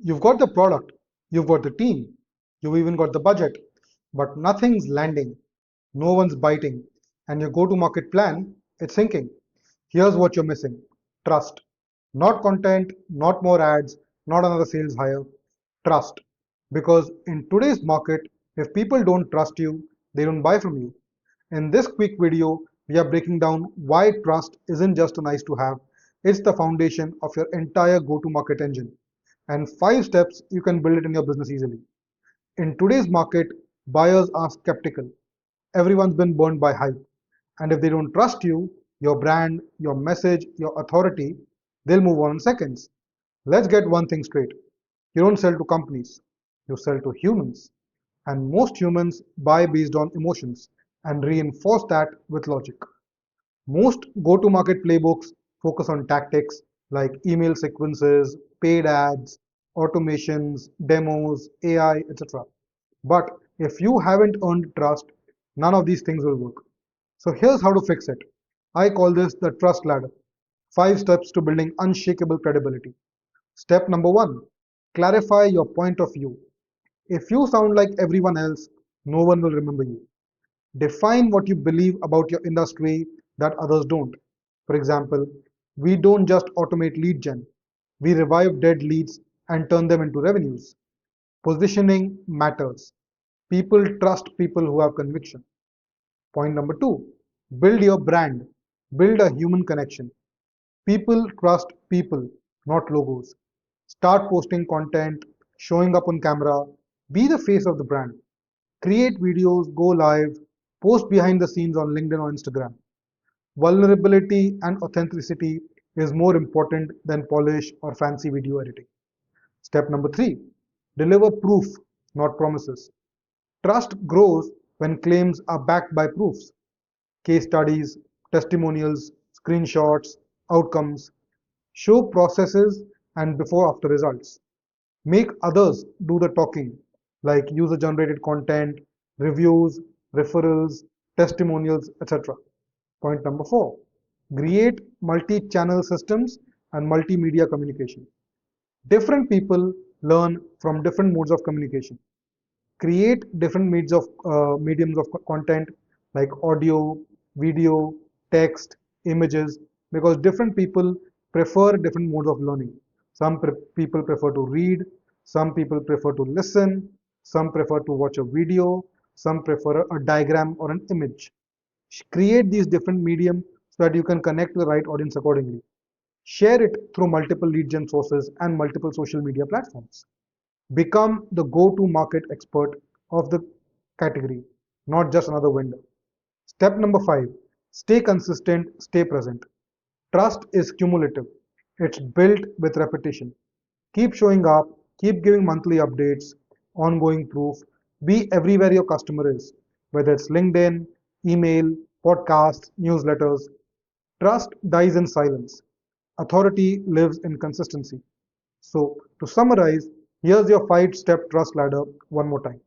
You've got the product, you've got the team, you've even got the budget, but nothing's landing, no one's biting, and your go-to-market plan, it's sinking. Here's what you're missing: trust. Not content, not more ads, not another sales hire. Trust. Because in today's market, if people don't trust you, they don't buy from you. In this quick video, we are breaking down why trust isn't just a nice to have, it's the foundation of your entire go-to-market engine. And 5 steps you can build it in your business easily. In today's market, buyers are skeptical. Everyone's been burned by hype. And if they don't trust you, your brand, your message, your authority, they'll move on in seconds. Let's get one thing straight. You don't sell to companies, you sell to humans. And most humans buy based on emotions and reinforce that with logic. Most go-to-market playbooks focus on tactics like email sequences, paid ads, automations, demos, AI, etc. But if you haven't earned trust, none of these things will work. So here's how to fix it. I call this the trust ladder. 5 steps to building unshakable credibility. Step number one, clarify your point of view. If you sound like everyone else, no one will remember you. Define what you believe about your industry that others don't. For example, we don't just automate lead gen, we revive dead leads and turn them into revenues. Positioning matters. People trust people who have conviction. Point number two, build your brand. Build a human connection. People trust people, not logos. Start posting content, showing up on camera, be the face of the brand. Create videos, go live, post behind the scenes on LinkedIn or Instagram. Vulnerability and authenticity is more important than polish or fancy video editing. Step number three, deliver proof, not promises. Trust grows when claims are backed by proofs, case studies, testimonials, screenshots, outcomes. Show processes and before after results. Make others do the talking, like user generated content, reviews, referrals, testimonials, etc. Point number four, create multi channel systems and multimedia communication. Different people learn from different modes of communication. Create different mediums of content like audio, video, text, images, because different people prefer different modes of learning. Some people prefer to read, some people prefer to listen, some prefer to watch a video, some prefer a diagram or an image. Create these different medium so that you can connect to the right audience accordingly. Share it through multiple lead gen sources and multiple social media platforms. Become the go-to market expert of the category, not just another vendor. Step number five, stay consistent, stay present. Trust is cumulative. It's built with repetition. Keep showing up, keep giving monthly updates, ongoing proof. Be everywhere your customer is, whether it's LinkedIn, email, podcasts, newsletters. Trust dies in silence. Authority lives in consistency. So, to summarize, here's your 5 step trust ladder one more time.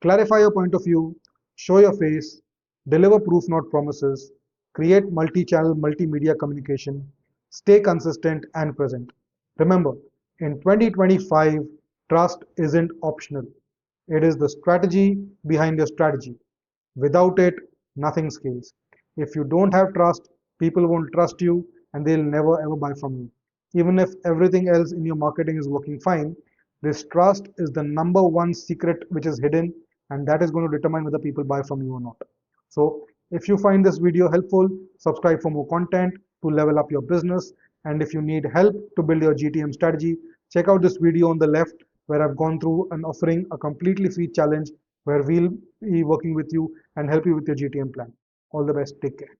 Clarify your point of view, show your face, deliver proof, not promises, create multi channel, multimedia communication, stay consistent and present. Remember, in 2025, trust isn't optional, it is the strategy behind your strategy. Without it, nothing scales. If you don't have trust, people won't trust you and they'll never ever buy from you. Even if everything else in your marketing is working fine, this trust is the number one secret which is hidden, and that is going to determine whether people buy from you or not. So, if you find this video helpful, subscribe for more content to level up your business. And if you need help to build your GTM strategy, check out this video on the left where I've gone through and offering a completely free challenge where we'll be working with you and help you with your GTM plan. All the best. Take care.